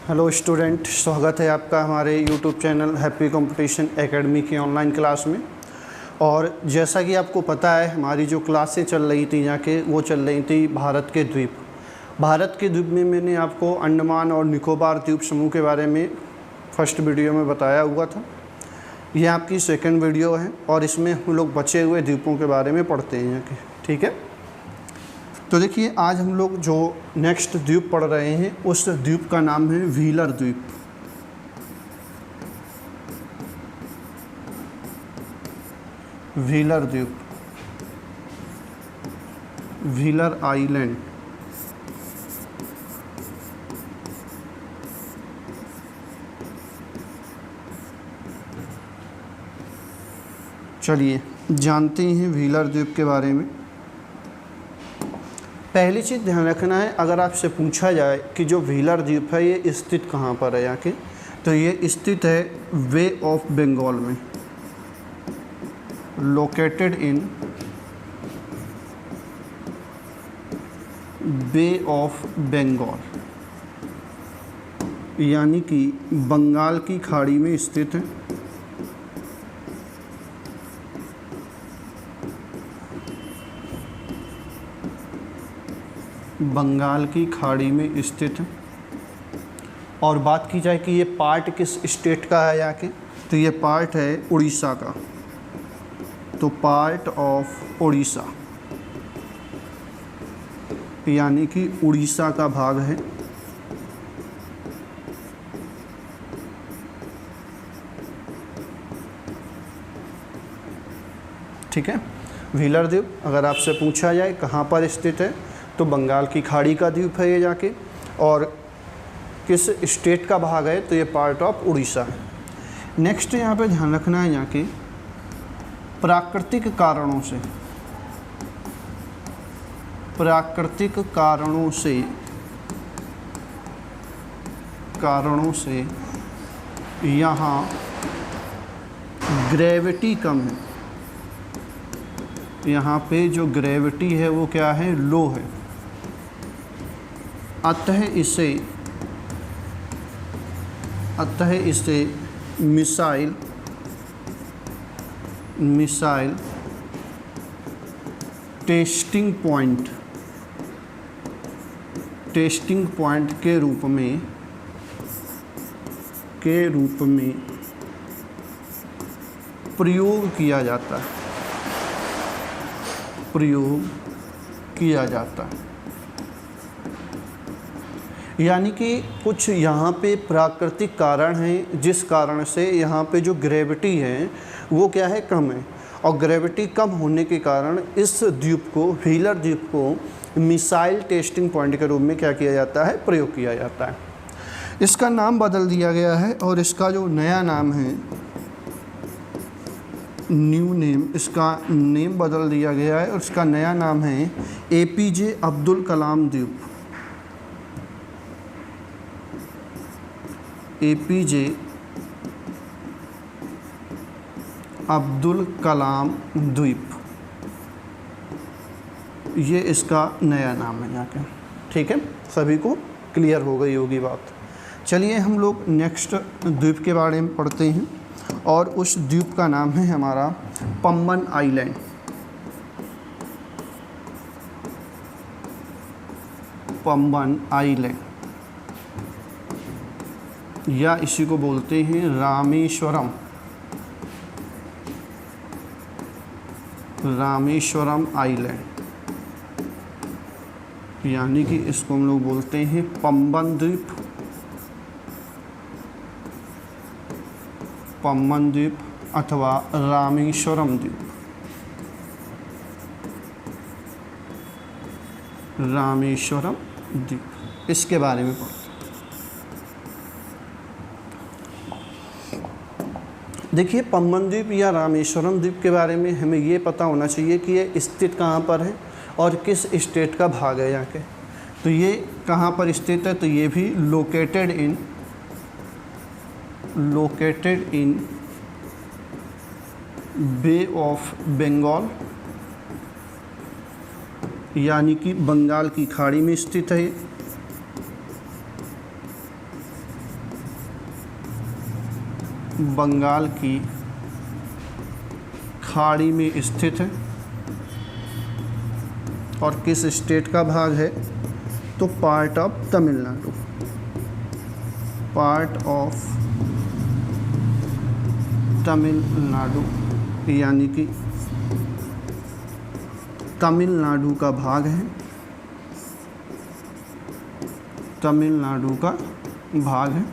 Hello student, स्वागत है आपका हमारे YouTube channel happy competition academy की ऑनलाइन क्लास में। और जैसा कि आपको पता है, हमारी जो क्लासें चल रही थी यहाँ के, वो चल रही थी भारत के द्वीप। भारत के द्वीप में मैंने आपको अंडमान और निकोबार द्वीप समूह के बारे में फर्स्ट वीडियो में बताया हुआ था। यह आपकी सेकंड वीडियो है और इसमें हम लोग बचे हुए द्वीपों के बारे में पढ़ते हैं यहाँ के। ठीक है, तो देखिए आज हम लोग जो नेक्स्ट द्वीप पढ़ रहे हैं उस द्वीप का नाम है व्हीलर द्वीप। व्हीलर द्वीप, व्हीलर आइलैंड। चलिए जानते हैं व्हीलर द्वीप के बारे में। पहली चीज़ ध्यान रखना है, अगर आपसे पूछा जाए कि जो व्हीलर द्वीप है ये स्थित कहाँ पर है यहाँ के, तो ये स्थित है बे ऑफ बंगाल में, located in Bay of Bengal, यानी कि बंगाल की खाड़ी में स्थित है। बंगाल की खाड़ी में स्थित है। और बात की जाए कि ये पार्ट किस स्टेट का है यहाँ के, तो ये पार्ट है उड़ीसा का, तो पार्ट ऑफ उड़ीसा, यानी कि उड़ीसा का भाग है। ठीक है, व्हीलर द्वीप अगर आपसे पूछा जाए कहाँ पर स्थित है, तो बंगाल की खाड़ी का द्वीप है ये जाके, और किस स्टेट का भाग है, तो ये पार्ट ऑफ उड़ीसा है। नेक्स्ट यहाँ पे ध्यान रखना है यहाँ के प्राकृतिक कारणों से, प्राकृतिक कारणों से यहाँ ग्रेविटी कम है। यहाँ पे जो ग्रेविटी है वो क्या है, लो है। अतः इसे मिसाइल टेस्टिंग पॉइंट के रूप में प्रयोग किया जाता है। यानी कि कुछ यहाँ पे प्राकृतिक कारण हैं जिस कारण से यहाँ पे जो ग्रेविटी है वो क्या है, कम है। और ग्रेविटी कम होने के कारण इस द्वीप को, व्हीलर द्वीप को मिसाइल टेस्टिंग पॉइंट के रूप में क्या किया जाता है, प्रयोग किया जाता है। इसका नाम बदल दिया गया है और इसका जो नया नाम है, न्यू नेम, इसका नेम बदल दिया गया है और इसका नया नाम है APJ अब्दुल कलाम द्वीप। APJ अब्दुल कलाम द्वीप, ये इसका नया नाम है यहाँ का। ठीक है, सभी को क्लियर हो गई होगी बात। चलिए हम लोग नेक्स्ट द्वीप के बारे में पढ़ते हैं और उस द्वीप का नाम है हमारा पम्बन आइलैंड। पम्बन आइलैंड, या इसी को बोलते हैं रामेश्वरम आइलैंड, यानी कि इसको हम लोग बोलते हैं पम्बन द्वीप अथवा रामेश्वरम द्वीप। रामेश्वरम द्वीप, इसके बारे में पढ़ते हैं। देखिए, पम्बन द्वीप या रामेश्वरम द्वीप के बारे में हमें ये पता होना चाहिए कि ये स्थित कहाँ पर है और किस स्टेट का भाग है यहाँ के। तो ये कहाँ पर स्थित है, तो ये भी located in Bay of Bengal, यानी कि बंगाल की खाड़ी में स्थित है। बंगाल की खाड़ी में स्थित है। और किस स्टेट का भाग है? तो part of Tamil Nadu, part of Tamil Nadu, यानी कि तमिलनाडु का भाग है, तमिलनाडु का भाग है।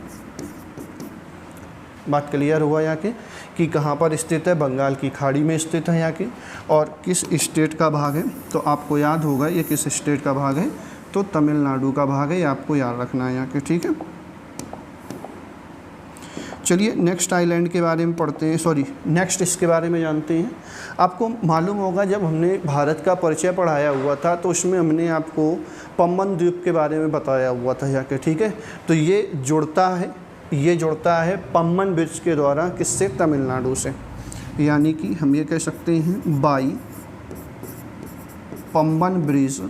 बात क्लियर हुआ यहाँ के कि कहाँ पर स्थित है? बंगाल की खाड़ी में स्थित है यहाँ की। और किस स्टेट का भाग है? तो आपको याद होगा ये किस स्टेट का भाग है, तो तमिलनाडु का भाग है, ये आपको याद रखना है यहाँ के, ठीक है। चलिए नेक्स्ट आइलैंड के बारे में पढ़ते हैं, नेक्स्ट इसके बारे में जानते हैं। आपको मालूम होगा जब हमने भारत का परिचय पढ़ाया हुआ था तो उसमें हमने आपको पम्बन द्वीप के बारे में बताया हुआ था यहाँ के, ठीक है। तो ये जुड़ता है पम्बन ब्रिज के द्वारा, किससे? तमिलनाडु से। यानी कि हम ये कह सकते हैं by Pamban bridge,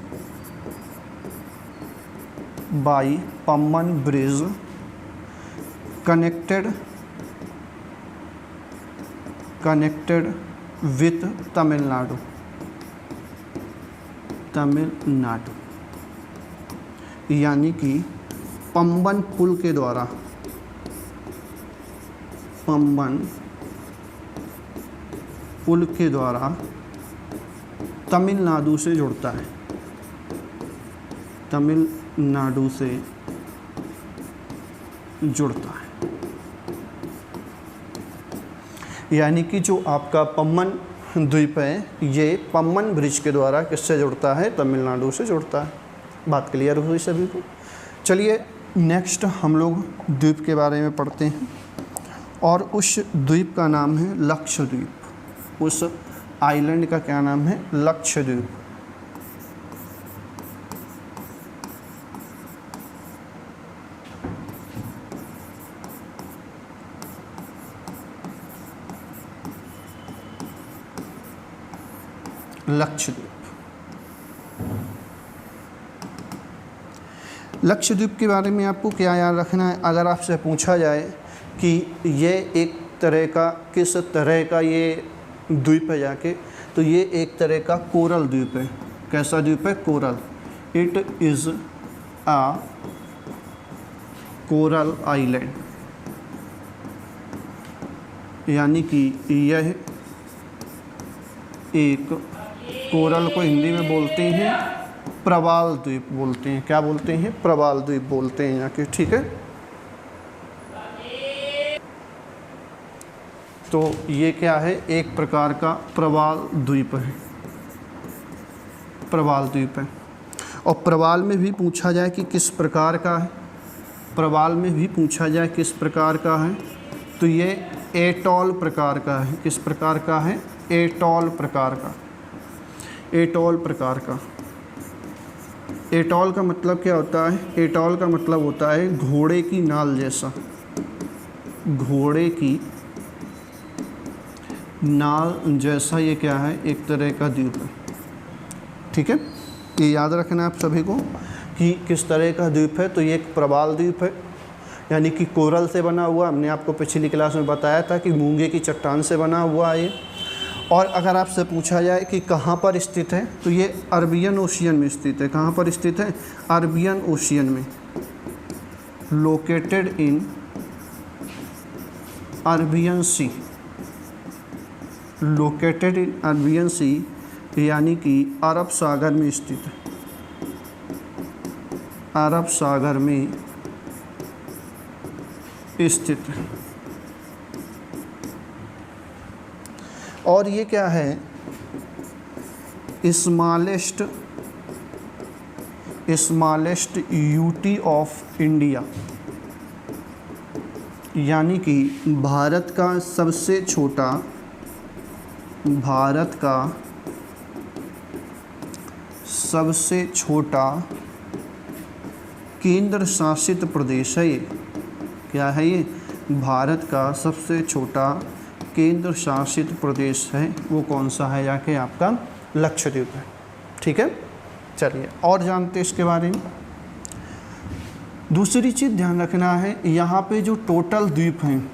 by Pamban bridge connected with Tamil Nadu, यानी कि पम्बन पुल के द्वारा, पम्बन पुल के द्वारा तमिलनाडु से जुड़ता है, तमिलनाडु से जुड़ता है। यानी कि जो आपका पम्बन द्वीप है ये पम्बन ब्रिज के द्वारा किससे जुड़ता है? तमिलनाडु से जुड़ता है। बात क्लियर हुई सभी को? चलिए नेक्स्ट हम लोग द्वीप के बारे में पढ़ते हैं और उस द्वीप का नाम है लक्षद्वीप। उस आइलैंड का क्या नाम है? लक्षद्वीप। लक्षद्वीप के बारे में आपको क्या याद रखना है? अगर आपसे पूछा जाए कि ये एक तरह का किस तरह का ये द्वीप है जाके, तो ये एक तरह का कोरल द्वीप है। कैसा द्वीप है? Coral. It is a coral island, यानी कि यह एक कोरल को हिंदी में बोलते हैं प्रवाल द्वीप बोलते हैं। क्या बोलते हैं? प्रवाल द्वीप बोलते हैं यहाँ के, ठीक है। तो ये क्या है? एक प्रकार का प्रवाल द्वीप है, प्रवाल द्वीप है। और प्रवाल में भी पूछा जाए कि किस प्रकार का है, प्रवाल में भी पूछा जाए किस प्रकार का है, तो ये एटॉल प्रकार का है। किस प्रकार का है? एटॉल प्रकार का, एटॉल प्रकार का। एटॉल का मतलब क्या होता है? एटॉल का मतलब होता है घोड़े की नाल जैसा, घोड़े की नाल जैसा ये क्या है? एक तरह का द्वीप है, ठीक है। ये याद रखना है आप सभी को कि किस तरह का द्वीप है। तो ये एक प्रवाल द्वीप है, यानी कि कोरल से बना हुआ। हमने आपको पिछली क्लास में बताया था कि मूंगे की चट्टान से बना हुआ है ये। और अगर आपसे पूछा जाए कि कहाँ पर स्थित है, तो ये अरबियन ओशियन में स्थित है। कहाँ पर स्थित है? अरबियन ओशियन में। Located in Arabian Sea, located in Arabian Sea, यानी कि अरब सागर में स्थित है, अरब सागर में स्थित है। और ये क्या है? स्मॉलेस्ट यूटी ऑफ इंडिया, यानी कि भारत का सबसे छोटा, भारत का सबसे छोटा केंद्र शासित प्रदेश है ये। क्या है ये? भारत का सबसे छोटा केंद्र शासित प्रदेश है। वो कौन सा है? जाके आपका लक्षद्वीप है, ठीक है। चलिए और जानते हैं इसके बारे में। दूसरी चीज़ ध्यान रखना है, यहाँ पे जो टोटल द्वीप हैं,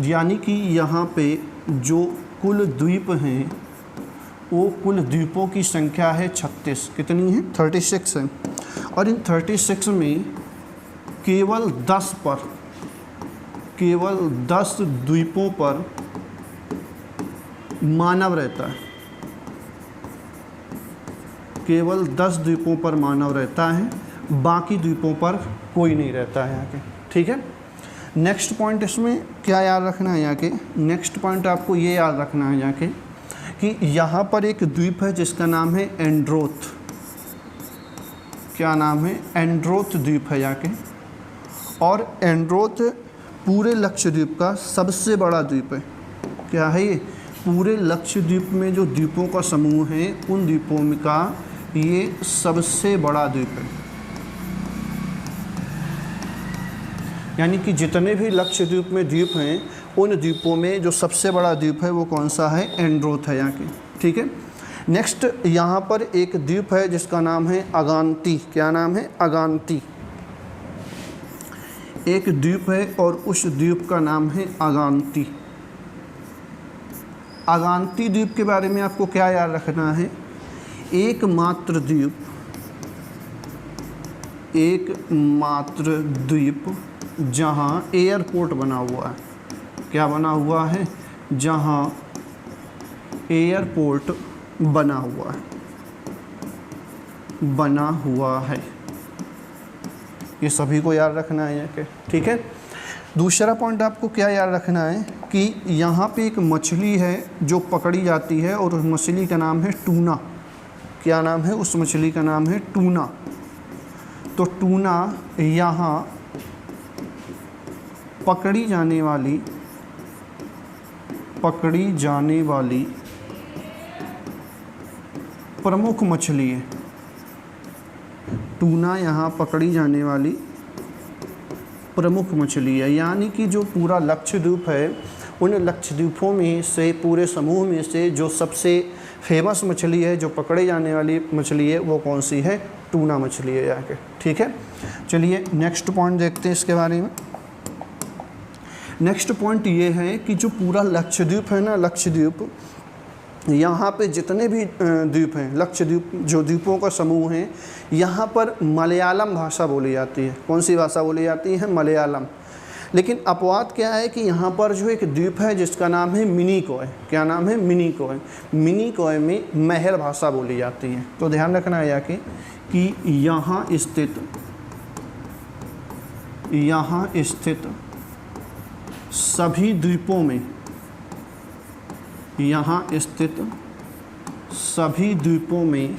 यानी कि यहाँ पे जो कुल द्वीप हैं वो कुल द्वीपों की संख्या है 36। कितनी है? 36 है। और इन 36 में केवल 10 द्वीपों पर मानव रहता है। केवल 10 द्वीपों पर मानव रहता है, बाकी द्वीपों पर कोई नहीं रहता है यहाँ के। ठीक है। नेक्स्ट पॉइंट इसमें क्या याद रखना है यहाँ के? नेक्स्ट पॉइंट आपको ये याद रखना है यहाँ के कि यहाँ पर एक द्वीप है जिसका नाम है एंड्रोथ। क्या नाम है? एंड्रोथ द्वीप है यहाँ के। और एंड्रोथ पूरे लक्षद्वीप का सबसे बड़ा द्वीप है। क्या है ये? पूरे लक्षद्वीप में जो द्वीपों का समूह है उन द्वीपों में का ये सबसे बड़ा द्वीप है। यानी कि जितने भी लक्षद्वीप में द्वीप हैं उन द्वीपों में जो सबसे बड़ा द्वीप है वो कौन सा है? एंड्रोथ है यहाँ के। ठीक है। नेक्स्ट यहाँ पर एक द्वीप है जिसका नाम है अगांती। क्या नाम है? अगांती। एक द्वीप है और उस द्वीप का नाम है अगांती। अगांती द्वीप के बारे में आपको क्या याद रखना है? एकमात्र द्वीप जहाँ एयरपोर्ट बना हुआ है। क्या बना हुआ है? जहाँ एयरपोर्ट बना हुआ है। ये सभी को याद रखना है यहाँ के। ठीक है। दूसरा पॉइंट आपको क्या याद रखना है कि यहाँ पे एक मछली है जो पकड़ी जाती है और उस मछली का नाम है टूना। क्या नाम है? उस मछली का नाम है टूना। तो टूना यहाँ पकड़ी जाने वाली प्रमुख मछली है। टूना यहाँ पकड़ी जाने वाली प्रमुख मछली है। यानी कि जो पूरा लक्षद्वीप है उन लक्षद्वीपों में से, पूरे समूह में से जो सबसे फेमस मछली है, जो पकड़े जाने वाली मछली है, वो कौन सी है? टूना मछली है यहाँ के। ठीक है। चलिए नेक्स्ट पॉइंट देखते हैं इसके बारे में। नेक्स्ट पॉइंट ये है कि जो पूरा लक्षद्वीप है ना, लक्षद्वीप, यहाँ पे जितने भी द्वीप हैं, लक्षद्वीप जो द्वीपों का समूह है, यहाँ पर मलयालम भाषा बोली जाती है। कौन सी भाषा बोली जाती है? मलयालम। लेकिन अपवाद क्या है कि यहाँ पर जो एक द्वीप है जिसका नाम है मिनिकॉय। क्या नाम है? मिनिकॉय। मिनिकॉय में महल भाषा बोली जाती है। तो ध्यान रखना है यहाँ कि यहाँ स्थित सभी द्वीपों में, यहाँ स्थित सभी द्वीपों में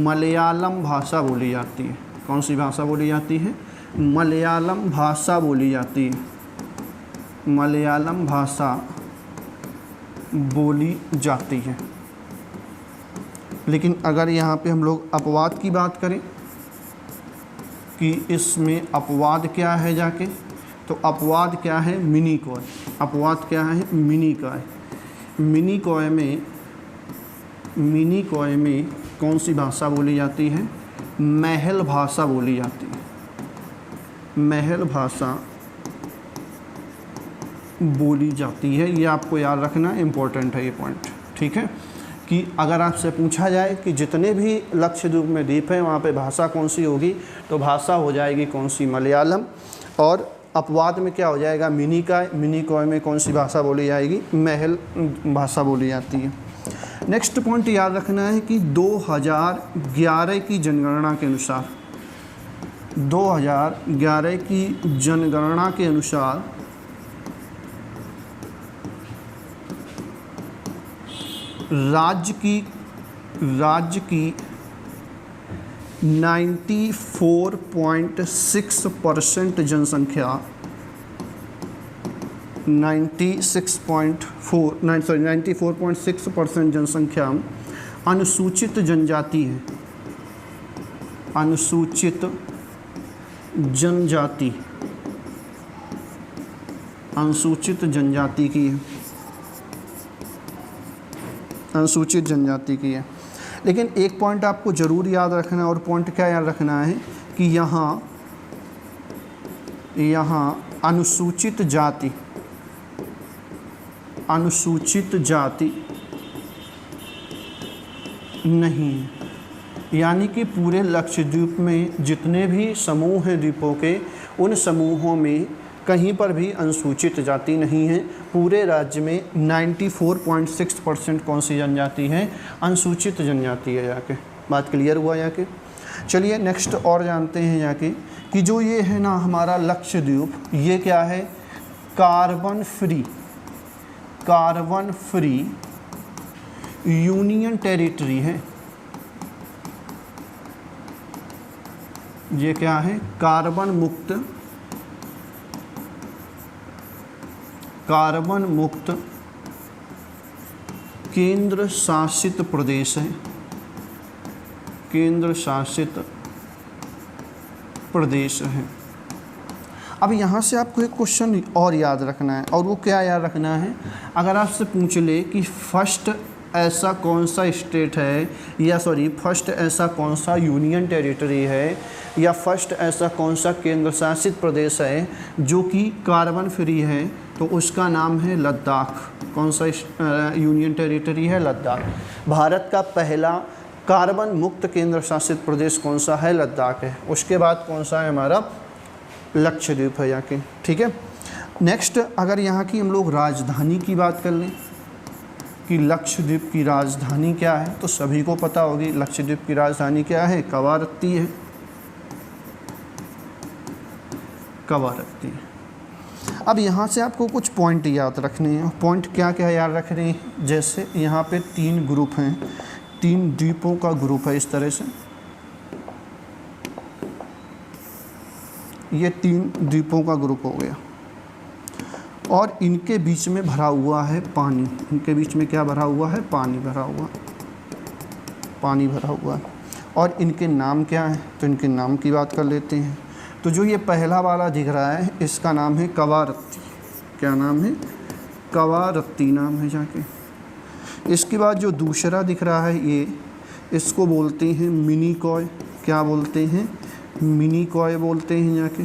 मलयालम भाषा बोली जाती है। कौन सी भाषा बोली जाती है? मलयालम भाषा बोली जाती है। मलयालम भाषा बोली जाती है। लेकिन अगर यहाँ पे हम लोग अपवाद की बात करें कि इसमें अपवाद क्या है जाके, तो अपवाद क्या है? मिनिकॉय। अपवाद क्या है? मिनिकॉय। मिनिकॉय में कौन सी भाषा बोली जाती है? महल भाषा बोली जाती है। महल भाषा बोली जाती है। ये आपको याद रखना इम्पोर्टेंट है ये पॉइंट। ठीक है। कि अगर आपसे पूछा जाए कि जितने भी लक्षद्वीप में द्वीप हैं वहाँ पे भाषा कौन सी होगी, तो भाषा हो जाएगी कौन सी? मलयालम। और अपवाद में क्या हो जाएगा? मिनिकॉय। मिनिकॉय में कौन सी भाषा बोली जाएगी? महल भाषा बोली जाती है। नेक्स्ट पॉइंट याद रखना है कि 2011 की जनगणना के अनुसार, 2011 की जनगणना के अनुसार राज्य की 94.6% जनसंख्या 94.6% जनसंख्या अनुसूचित जनजाति है। अनुसूचित जनजाति की है। अनुसूचित जनजाति की है। लेकिन एक पॉइंट आपको ज़रूर याद रखना है, और पॉइंट क्या याद रखना है कि यहाँ अनुसूचित जाति, अनुसूचित जाति नहीं है। यानी कि पूरे लक्षद्वीप में जितने भी समूह हैं द्वीपों के, उन समूहों में कहीं पर भी अनुसूचित जाति नहीं है। पूरे राज्य में 94.6% कौन सी जनजाति है? अनुसूचित जनजाति है। जाके बात क्लियर हुआ जाके। चलिए नेक्स्ट और जानते हैं जाके कि जो ये है ना हमारा लक्षद्वीप, ये क्या है? Carbon free, carbon free union territory है। ये क्या है? कार्बन मुक्त, कार्बन मुक्त केंद्र शासित प्रदेश है, केंद्र शासित प्रदेश है। अब यहाँ से आपको एक क्वेश्चन और याद रखना है, और वो क्या याद रखना है? अगर आपसे पूछ ले कि फर्स्ट ऐसा कौन सा स्टेट है, या सॉरी फर्स्ट ऐसा कौन सा यूनियन टेरिटरी है, या फर्स्ट ऐसा कौन सा केंद्र शासित प्रदेश है जो कि कार्बन फ्री है, तो उसका नाम है लद्दाख। कौन सा यूनियन टेरिटरी है? लद्दाख। भारत का पहला कार्बन मुक्त केंद्र शासित प्रदेश कौन सा है? लद्दाख है। उसके बाद कौन सा है? हमारा लक्षद्वीप है यहाँ के। ठीक है। नेक्स्ट अगर यहाँ की हम लोग राजधानी की बात कर लें कि लक्षद्वीप की राजधानी क्या है, तो सभी को पता होगी लक्षद्वीप की राजधानी क्या है? कवारत्ती है, कवारत्ती। अब यहाँ से आपको कुछ पॉइंट याद रखने हैं। पॉइंट क्या क्या याद रखने हैं? जैसे यहाँ पे 3 ग्रुप हैं, 3 द्वीपों का ग्रुप है इस तरह से। ये 3 द्वीपों का ग्रुप हो गया, और इनके बीच में भरा हुआ है पानी। इनके बीच में क्या भरा हुआ है? पानी भरा हुआ, पानी भरा हुआ है। और इनके नाम क्या हैं? तो इनके नाम की बात कर लेते हैं। तो जो ये पहला वाला दिख रहा है, इसका नाम है कवारत्ती। क्या नाम है? कवारत्ती नाम है जाके। इसके बाद जो दूसरा दिख रहा है ये, इसको बोलते हैं मिनीकॉय। क्या बोलते हैं? मिनीकॉय बोलते हैं जाके।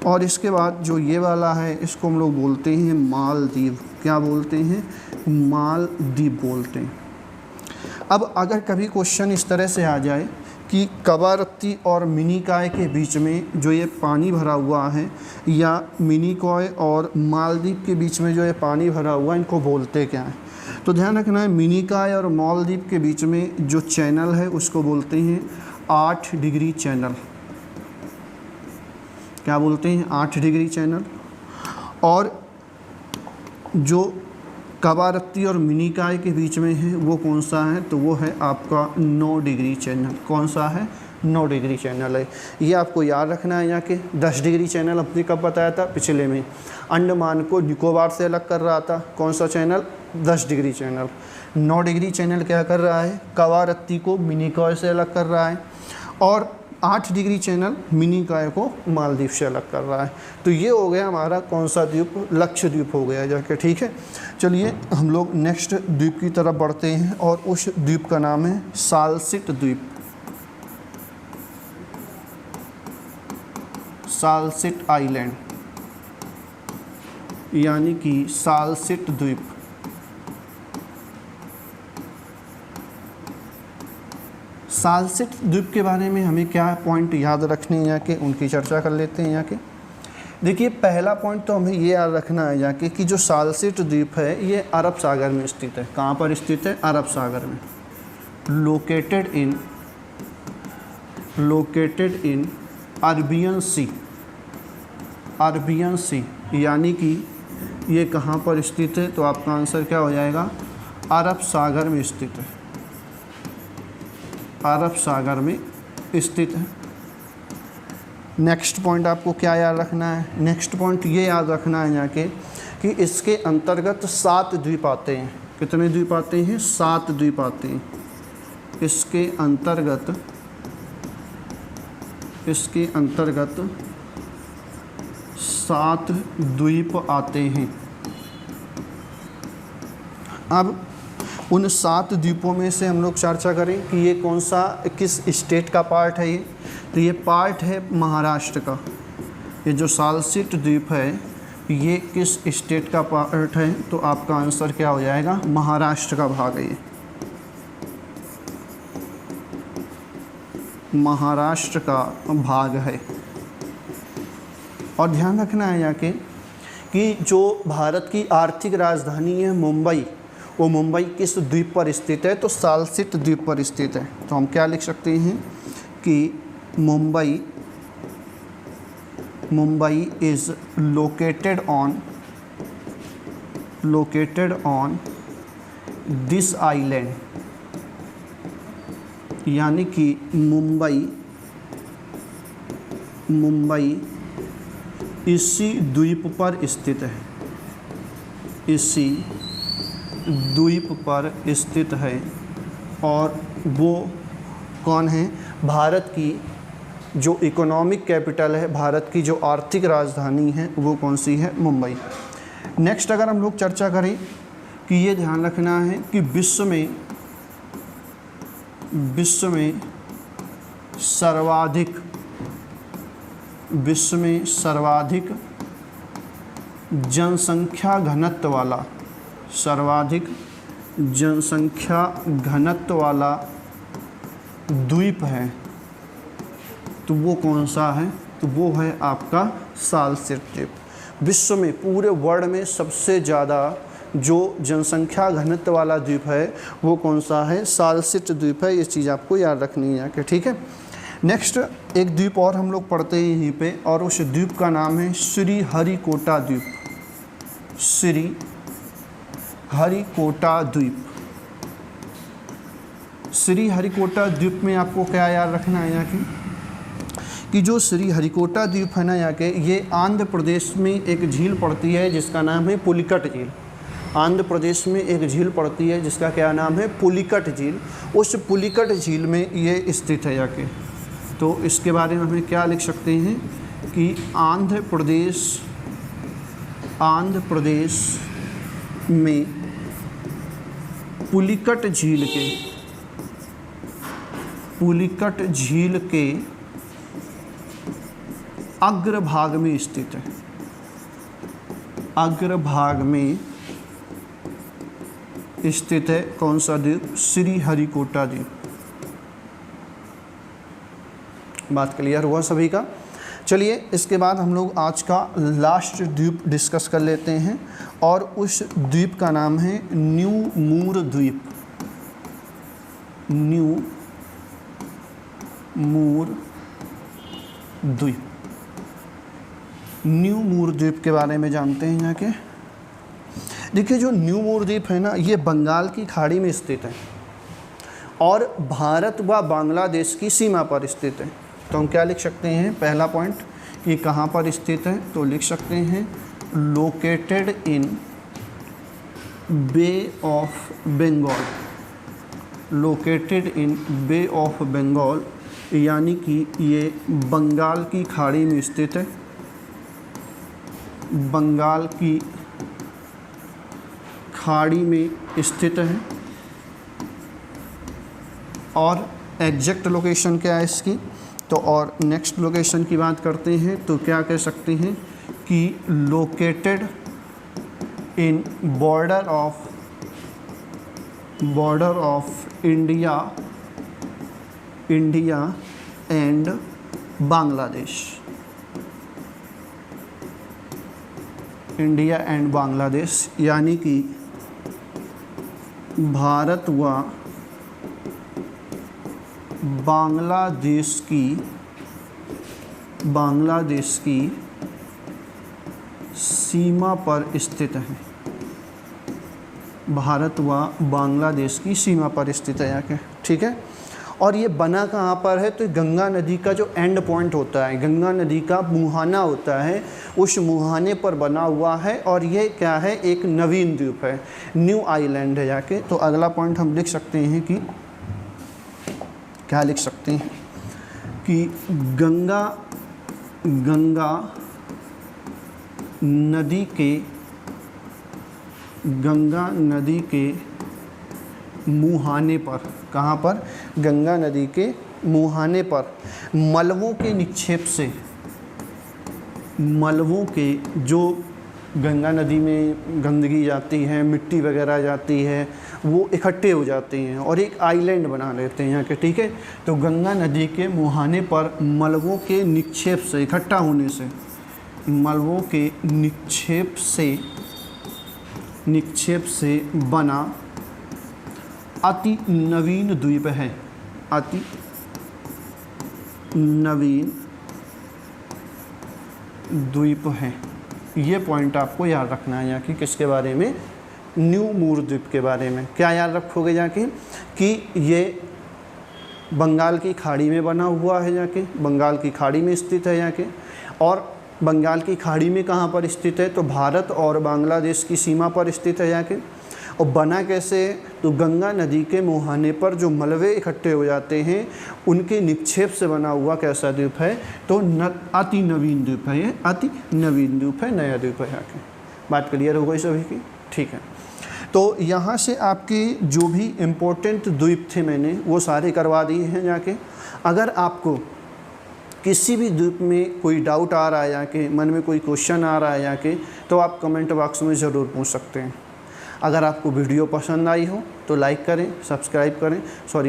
और इसके बाद जो ये वाला है, इसको हम लोग बोलते हैं मालदीव। क्या बोलते हैं? मालदीव बोलते हैं। अब अगर कभी क्वेश्चन इस तरह से आ जाए कि कवारत्ती और मिनीकॉय के बीच में जो ये पानी भरा हुआ है, या मिनीकॉय और मालदीव के बीच में जो ये पानी भरा हुआ है, इनको बोलते क्या है? तो ध्यान रखना है, मिनीकॉय और मालदीव के बीच में जो चैनल है उसको बोलते हैं 8 डिग्री चैनल। क्या बोलते हैं? 8 डिग्री चैनल। और जो कवारत्ती और मिनीकॉय के बीच में है वो कौन सा है? तो वो है आपका 9 डिग्री चैनल। कौन सा है? 9 डिग्री चैनल है। ये आपको याद रखना है। यहाँ के 10 डिग्री चैनल अपने कब बताया था? पिछले में। अंडमान को निकोबार से अलग कर रहा था। कौन सा channel? 10 degree channel. 9 degree channel क्या कर रहा है? कवारत्ती को मिनीकॉय से अलग कर रहा है, और 8 डिग्री चैनल मिनीकॉय को मालदीव से अलग कर रहा है। तो ये हो गया हमारा कौन सा द्वीप? लक्षद्वीप हो गया जाके। ठीक है। चलिए हम लोग नेक्स्ट द्वीप की तरफ बढ़ते हैं, और उस द्वीप का नाम है सालसेट द्वीप। सालसेट आइलैंड, यानी कि सालसेट द्वीप। सालसेट द्वीप के बारे में हमें क्या पॉइंट याद रखने हैं यहाँ के, उनकी चर्चा कर लेते हैं यहाँ के। देखिए पहला पॉइंट तो हमें ये याद रखना है यहाँ के कि जो सालसेट द्वीप है ये अरब सागर में स्थित है। कहाँ पर स्थित है? अरब सागर में। Located in Arabian Sea, Arabian Sea, यानी कि ये कहाँ पर स्थित है? तो आपका आंसर क्या हो जाएगा? अरब सागर में स्थित है। अरब सागर में स्थित है। नेक्स्ट पॉइंट आपको क्या याद रखना है? नेक्स्ट पॉइंट ये याद रखना है यहाँ के कि इसके अंतर्गत 7 द्वीप आते हैं। कितने द्वीप आते हैं? 7 द्वीप आते हैं। इसके अंतर्गत 7 द्वीप आते हैं। अब उन 7 द्वीपों में से हम लोग चर्चा करें कि ये कौन सा, किस स्टेट का पार्ट है ये। तो ये पार्ट है महाराष्ट्र का। ये जो सालसेट द्वीप है ये किस स्टेट का पार्ट है? तो आपका आंसर क्या हो जाएगा? महाराष्ट्र का भाग है ये, महाराष्ट्र का भाग है। और ध्यान रखना है यहाँ के कि जो भारत की आर्थिक राजधानी है मुंबई, वो मुंबई किस द्वीप पर स्थित है? तो सालसेट द्वीप पर स्थित है। तो हम क्या लिख सकते हैं कि Mumbai is located on this island, यानी कि मुंबई इसी द्वीप पर स्थित है, इसी द्वीप पर स्थित है। और वो कौन है? भारत की जो इकोनॉमिक कैपिटल है, भारत की जो आर्थिक राजधानी है, वो कौन सी है? मुंबई। नेक्स्ट अगर हम लोग चर्चा करें कि ये ध्यान रखना है कि विश्व में सर्वाधिक जनसंख्या घनत्व वाला द्वीप है, तो वो कौन सा है? तो वो है आपका सालसेट द्वीप। विश्व में पूरे वर्ल्ड में सबसे ज़्यादा जो जनसंख्या घनत्व वाला द्वीप है वो कौन सा है? सालसेट द्वीप है। ये चीज़ आपको याद रखनी है कि ठीक है। नेक्स्ट एक द्वीप और हम लोग पढ़ते हैं यहीं पे, और उस द्वीप का नाम है श्रीहरिकोटा द्वीप। श्रीहरिकोटा द्वीप। श्रीहरिकोटा द्वीप में आपको क्या याद रखना है यहाँ कि जो श्रीहरिकोटा द्वीप है ना यहाँ के, ये आंध्र प्रदेश में एक झील पड़ती है जिसका नाम है पुलिकट झील। आंध्र प्रदेश में एक झील पड़ती है जिसका क्या नाम है? पुलिकट झील। उस पुलिकट झील में ये स्थित है यहाँ के। तो इसके बारे में हमें क्या लिख सकते हैं कि आंध्र प्रदेश में पुलिकट झील के अग्रभाग में स्थित है। अग्रभाग में स्थित है कौन सा द्वीप? श्रीहरिकोटा द्वीप। बात क्लियर हुआ सभी का? चलिए इसके बाद हम लोग आज का लास्ट द्वीप डिस्कस कर लेते हैं, और उस द्वीप का नाम है न्यू मूर द्वीप। न्यू मूर द्वीप। न्यू मूर द्वीप के बारे में जानते हैं यहाँ के। देखिए जो न्यू मूर द्वीप है ना, ये बंगाल की खाड़ी में स्थित है और भारत व बांग्लादेश की सीमा पर स्थित है। तो हम क्या लिख सकते हैं? पहला पॉइंट कि कहाँ पर स्थित है, तो लिख सकते हैं located in Bay of Bengal. Located in Bay of Bengal, यानी कि ये बंगाल की खाड़ी में स्थित है। बंगाल की खाड़ी में स्थित है। और एग्जैक्ट लोकेशन क्या है इसकी? तो और नेक्स्ट लोकेशन की बात करते हैं तो क्या कह सकते हैं कि located in border of India and Bangladesh. India and Bangladesh, यानी कि भारत व बांग्लादेश की सीमा पर स्थित है। भारत व बांग्लादेश की सीमा पर स्थित है यहाँ के, ठीक है। और ये बना कहाँ पर है? तो गंगा नदी का जो एंड पॉइंट होता है, गंगा नदी का मुहाना होता है, उस मुहाने पर बना हुआ है। और ये क्या है? एक नवीन द्वीप है, न्यू आइलैंड है जाके। तो अगला पॉइंट हम लिख सकते हैं कि क्या लिख सकते हैं कि गंगा नदी के मुहाने पर, कहाँ पर? गंगा नदी के मुहाने पर मलबों के निक्षेप से, मलबों के जो गंगा नदी में गंदगी जाती है, मिट्टी वगैरह जाती है, वो इकट्ठे हो जाते हैं और एक आइलैंड बना लेते हैं यहाँ के, ठीक है। तो गंगा नदी के मुहाने पर मलबों के निक्षेप से, इकट्ठा होने से, मलबों के निक्षेप से बना अति नवीन द्वीप है, अति नवीन द्वीप है। ये पॉइंट आपको याद रखना है यहाँ की, किसके बारे में, न्यू मूर द्वीप के बारे में। क्या याद रखोगे यहाँ की, कि ये बंगाल की खाड़ी में बना हुआ है, यहाँ के बंगाल की खाड़ी में स्थित है यहाँ के। और बंगाल की खाड़ी में कहाँ पर स्थित है, तो भारत और बांग्लादेश की सीमा पर स्थित है यहाँ के। और बना कैसे, तो गंगा नदी के मुहाने पर जो मलबे इकट्ठे हो जाते हैं उनके निक्षेप से बना हुआ कैसा द्वीप है, तो अति नवीन द्वीप है, ये अति नवीन द्वीप है, नया द्वीप है यहाँ के। बात क्लियर हो गई सभी की, ठीक है। तो यहाँ से आपके जो भी इम्पोर्टेंट द्वीप थे मैंने वो सारे करवा दिए हैं यहाँ के। अगर आपको किसी भी द्वीप में कोई डाउट आ रहा है यहाँ के, मन में कोई क्वेश्चन आ रहा है यहाँ के, तो आप कमेंट बॉक्स में ज़रूर पूछ सकते हैं। अगर आपको वीडियो पसंद आई हो तो लाइक करें,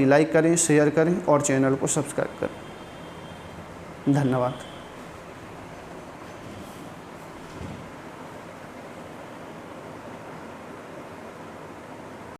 लाइक करें, शेयर करें और चैनल को सब्सक्राइब करें। धन्यवाद।